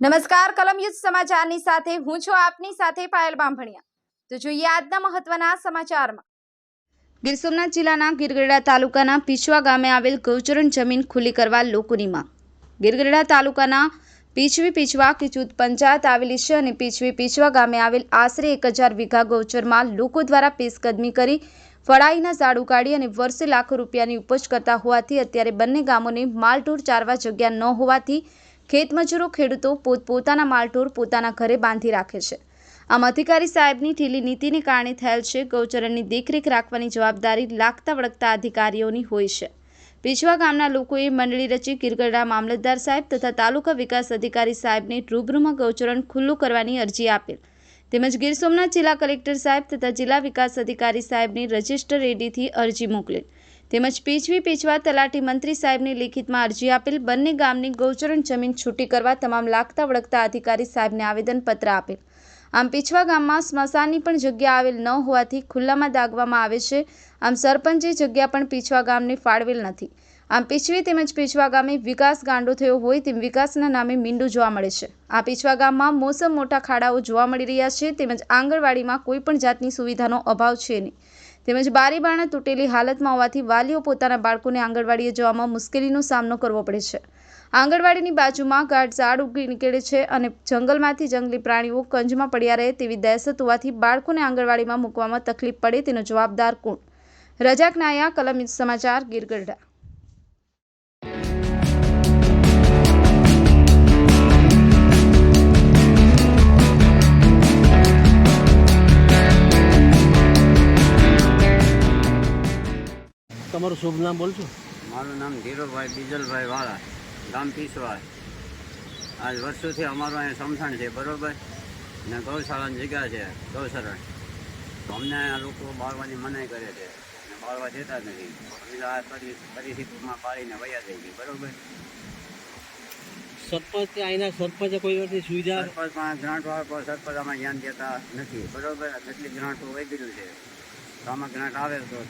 નમસ્કાર કલમ યુદ્ધ સમાચારની સાથે હું છું આપની સાથે પાયલ બામભણિયા। તો જોઈએ આજના મહત્વના સમાચારમાં। ગીર સોમનાથ જિલ્લાના ગીરગઢડા તાલુકાના પીછવા ગામે આવેલ ગૌચરણ જમીન ખુલ્લી કરવા લોકોની માંગ। ગીરગઢડા તાલુકાના પીછવા કે જૂથ પંચાયત આવેલી છે અને પીછવા ગામે આવેલ આશરે 1000 વીઘા ગૌચરમાં લોકો દ્વારા પેશકદમી કરી ફળાઈના ઝાડ ઉગાડી અને વર્ષે લાખો રૂપિયાની ઉપજ કરતા હોવાથી અત્યારે બંને ગામોને માલઢોર ચારવા જગ્યા ન હોવાથી ખેતમજૂરો ખેડૂતો પોતાના માલઢોર પોતાના ઘરે બાંધી રાખે છે। આમ અધિકારી સાહેબની ઢીલી નીતિને કારણે થયેલ છે। ગૌચરણની દેખરેખ રાખવાની જવાબદારી લાગતા વળગતા અધિકારીઓની હોય છે। પીછવા ગામના લોકોએ મંડળી રચી ગીરગઢડા મામલતદાર સાહેબ તથા તાલુકા વિકાસ અધિકારી સાહેબને રૂબરૂમાં ગૌચરણ ખુલ્લું કરવાની અરજી આપેલ તેમજ ગીર સોમનાથ જિલ્લા કલેક્ટર સાહેબ તથા જિલ્લા વિકાસ અધિકારી સાહેબની રજિસ્ટર રેડીથી અરજી મોકલેલ તેમજ પીછવા તલાટી મંત્રી સાહેબની લિખિતમાં અરજી આપેલ। બંને ગામની ગૌચરણ જમીન છૂટી કરવા તમામ લાગતા વળગતા અધિકારી સાહેબને આવેદનપત્ર આપેલ। આમ પીછવા ગામમાં સ્મશાનની પણ જગ્યા આવેલ ન હોવાથી ખુલ્લામાં દાગવામાં આવે છે। આમ સરપંચે જગ્યા પણ પીછવા ગામને ફાળવેલ નથી। આમ પીછવી તેમજ પીછવા ગામે વિકાસ ગાંડો થયો હોય તેમ વિકાસના નામે મીંડું જોવા મળે છે। આ પીછવા ગામમાં મોસમ મોટા ખાડાઓ જોવા મળી રહ્યા છે તેમજ આંગણવાડીમાં કોઈ પણ જાતની સુવિધાનો અભાવ છે નહીં તેમજ બારી બારણા તૂટેલી હાલતમાં હોવાથી વાલીઓ પોતાના બાળકોને આંગણવાડીએ જવામાં મુશ્કેલીનો સામનો કરવો પડે છે। આંગણવાડીની બાજુમાં ગાઢ ઝાડ ઉગી નીકળે છે અને જંગલમાંથી જંગલી પ્રાણીઓ કંજમાં પડ્યા રહે તેવી દહેશત હોવાથી બાળકોને આંગણવાડીમાં મૂકવામાં તકલીફ પડે તેનો જવાબદાર કોણ? રજાક નાયા, કલમ યુદ્ધ સમાચાર, ગીરગઢડા। તમારું શુભ નામ બોલજો। મારું નામ ધીરુભાઈ બીજલભાઈ વાળા, ગામ પીછવા। આજ વર્ષોથી અમારું અહીંયા સમસાણ છે, બરાબર, ને ગૌશાળાની જગ્યા છે, ગૌશરણ। અમને આ લોકો બાળવાની મનાઈ કરે છે ને બાળવા દેતા નથી। એટલે આ પરિસ્થિતિમાં પાડીને વયા થઈ ગઈ, બરાબર। સરપંચ અહીંના સરપંચે કોઈ વર્ષની સુવિધા સરપંચમાં ગ્રાન્ટ વાળા સરપંચ આમાં ધ્યાન દેતા નથી, બરાબર। કેટલી ગ્રાન્ટો વધી છે તો આમાં ગ્રાન્ટ આવે તો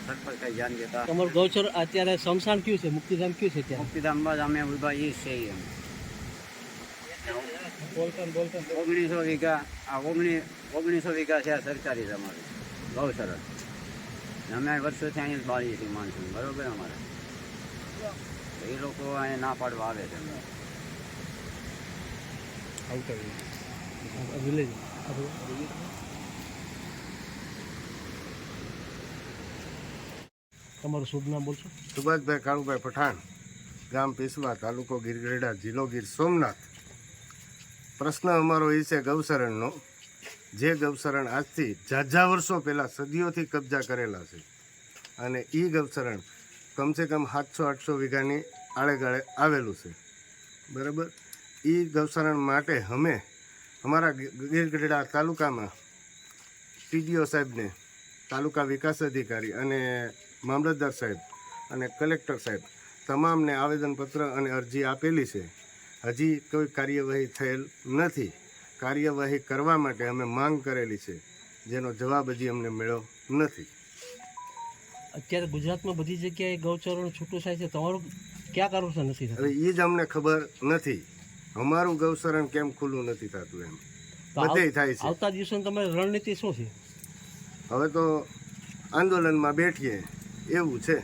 સરપંચ કંઈ ધ્યાન દેતા। તમારું ગૌચર અત્યારે શમશાન કયું છે, મુક્તિધામ કયું છે? ત્યાં મુક્તિધામ બાદ અમે ઉભા એ છે એમ 1900 વીઘા, આ 1900 વીઘા છે આ સરકારી તમારું ગૌશરણ। અમે વર્ષોથી અહીંયા જ બાળીએ છીએ માણસો, બરાબર। અમારે એ લોકો અહીંયા ના પાડવા આવે છે અમને। વિલેજ તમારું શુભ નામ બોલશો। સુભાષભાઈ કાળુભાઈ પઠાણ, ગામ પીછવા, તાલુકો ગીરગઢડા, જિલ્લો ગીર સોમનાથ। પ્રશ્ન અમારો એ છે ગૌશરણનો, જે ગૌશરણ આજથી ઝાઝા વર્ષો પહેલાં સદીઓથી કબજા કરેલા છે અને એ ગૌશરણ કમસે કમ 700-800 વીઘાની આળેગાળે આવેલું છે, બરાબર। એ ગૌશરણ માટે અમે અમારા ગીરગઢડા તાલુકામાં TDO સાહેબને, તાલુકા વિકાસ અધિકારી અને મામલતદાર સાહેબ અને કલેક્ટર સાહેબ તમામને આવેદનપત્ર અને અરજી આપેલી છે। હજી કોઈ કાર્યવાહી થયેલ નથી। કાર્યવાહી કરવા માટે અમે માંગ કરેલી છે, જેનો જવાબ હજી અમને મળ્યો નથી। અત્યારે ગુજરાતમાં બધી જગ્યાએ ગૌચરણ છૂટું થાય છે, તમારું ક્યાં કારણસર નથી થતું? હવે એ જ અમને ખબર નથી, અમારું ગૌશરણ કેમ ખુલ્લું નથી થતું એમ બધે થાય છે। આવતા દિવસોની તમારી રણનીતિ શું છે? હવે તો આંદોલનમાં બેઠીએ એવું છે।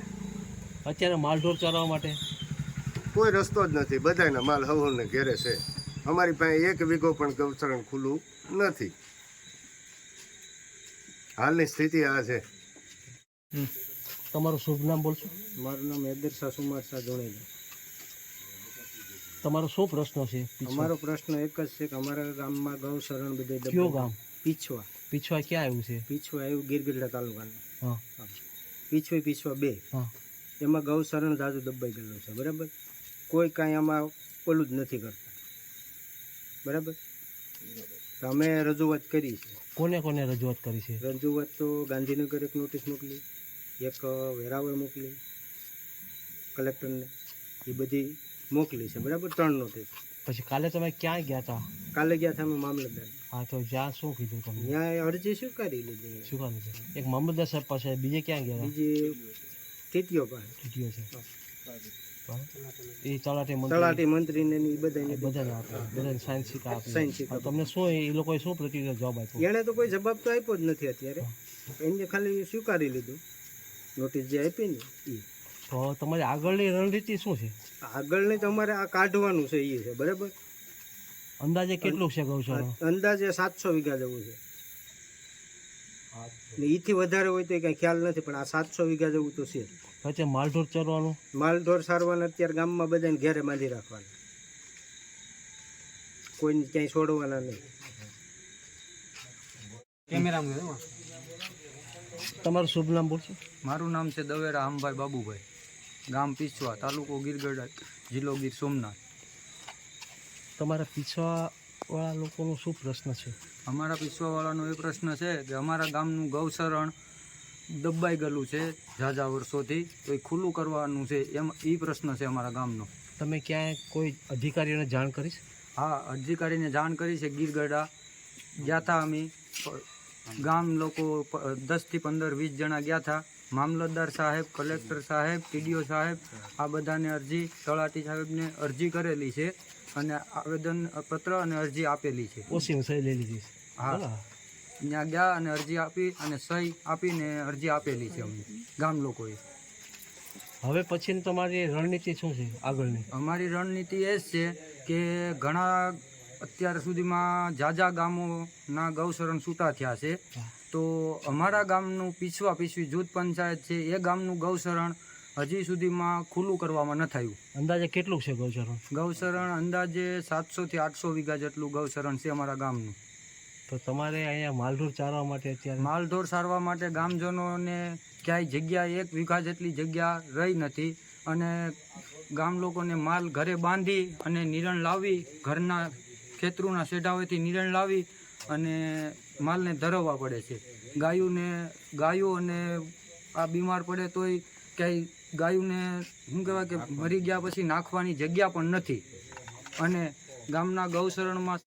અત્યારે માલઢોર ચરાવવા માટે કોઈ રસ્તો જ નથી, બધાના માલ હવને ઘેરે છે। અમારી પાસે 1 વીઘો પણ ગૌચરણ ખુલ્લું નથી। હાલની સ્થિતિ આ છે। તમારું શુભ નામ બોલશો। મારું નામ હેદરશા સુમાર શાહ જોણેજા। તમારો શું પ્રશ્ન છે? અમારો પ્રશ્ન એક જ છે કે અમારા ગામમાં ગૌશરણ બધે કયો ગામ? પીછવા। પીછવા ક્યાં આવ્યું છે? પીછવા એવું ગીરગઢડા તાલુકાનું। હા, પીછવા 2 હા। એમાં ગૌશરણ જાજુ દબાઈ ગયેલું છે, બરાબર। કોઈ કાંઈ આમાં ઓલું જ નથી કરતા, બરાબર। તો અમે રજૂઆત કરી છે। કોને કોને રજૂઆત કરી છે? રજૂઆત તો ગાંધીનગર એક નોટિસ મોકલી, એક વેરાવળ મોકલી કલેક્ટરને, એ બધી મોકલી છે, બરાબર। 3 નોટિસ। પછી કાલે તમે ક્યાં ગયા હતા? કાલે ગયા હતા અમે મામલતદાર। હા, તો જ્યાં શું કીધું તમને? ત્યાં અરજી સ્વીકારી લીધી। શું કામ છે? એક મામલતદાર સાહેબ પાસે, બીજે ક્યાં ગયા? બીજી TTO પાસે। TTO છે। એ તલાટી મંત્રી તલાટી મંત્રીને ને ઈ બધાને બધાને આપે, બધાને સાયન્સ શીખા આપે. સાયન્સ શીખા હા, તમને શું એ લોકોએ શું પ્રતિક્રિયા જવાબ આપ્યો? એણે તો કોઈ જવાબ તો આપ્યો જ નથી અત્યારે. એને ખાલી સ્વીકારી લીધું નોટિસ જે આપી ને એ. તો તમારી આગળની રણનીતિ શું છે? આગળની તો અમારે આ કાઢવાનું છે એ છે બરાબર. અંદાજે કેટલું છે ગૌશાળા? અંદાજે 700 વીઘા જેવું છે ને એથી વધારે હોય તો કઈ ખ્યાલ નથી, પણ આ 700 વીઘા જેવું તો છે. પછી માલઢોર ચરવાનું? માલઢોર સારવાના અત્યારે ગામમાં બધાને ઘેરે બાંધી રાખવાના, કોઈને ક્યાંય છોડવાના નહીં. તમારું શુભ નામ બોલશો? મારું નામ છે દવેરા આમભાઈ બાબુભાઈ, ગામ પીછવા, તાલુકો ગીરગઢડા, જિલ્લો ગીર સોમનાથ. તમારા પીછવાવાળા લોકોનો શું પ્રશ્ન છે? અમારા પીછવાવાળાનો એ પ્રશ્ન છે કે અમારા ગામનું ગૌશરણ દબાઈ ગયેલું છે ઝાઝા વર્ષોથી, તો એ ખુલ્લું કરવાનું છે, એમ એ પ્રશ્ન છે અમારા ગામનો. તમે ક્યાંય કોઈ અધિકારીઓને જાણ કરીશ? હા, અધિકારીને જાણ કરી છે. ગીરગઢડા ગયા હતા અમે, ગામ લોકો 10 થી 15 20 જણા ગયા હતા. મામલતદાર સાહેબ, કલેક્ટર સાહેબ, ટીડીઓ સાહેબ, આ બધાને અરજી, તલાટી સાહેબને અરજી કરેલી છે અને આવેદન પત્ર અને અરજી આપેલી છે. ઓછી સહી લઈ લીધી છે? હા, ત્યાં ગયા અને અરજી આપી અને સહી આપીને અરજી આપેલી છે અમને ગામ લોકોએ. હવે પછીની તમારી રણનીતિ શું છે આગળની? અમારી રણનીતિ એ જ છે કે ઘણા અત્યાર સુધીમાં ઝાઝા ગામોના ગૌશરણ છૂટા થયા છે, તો અમારા ગામનું પીછવી જૂથ પંચાયત છે એ ગામનું ગૌશરણ હજી સુધીમાં ખુલ્લું કરવામાં ન થયું. અંદાજે કેટલું છે ગૌચરણ? ગૌશરણ અંદાજે 700 થી 800 વીઘા જેટલું ગૌશરણ છે અમારા ગામનું. તો તમારે અહીંયા માલઢોર ચારવા માટે અત્યારે માલઢોર સારવા માટે ગામજનોને ક્યાંય જગ્યા 1 વીઘા જેટલી જગ્યા રહી નથી અને ગામ લોકોને માલ ઘરે બાંધી અને નિરણ લાવી, ઘરના ખેતરોના શેઢાઓથી નિરણ લાવી અને માલને ધરવવા પડે છે. ગાયો અને આ બીમાર પડે તોય ક્યાંય ગાયોને શું કહેવાય કે મરી ગયા પછી નાખવાની જગ્યા પણ નથી અને ગામના ગૌશરણમાં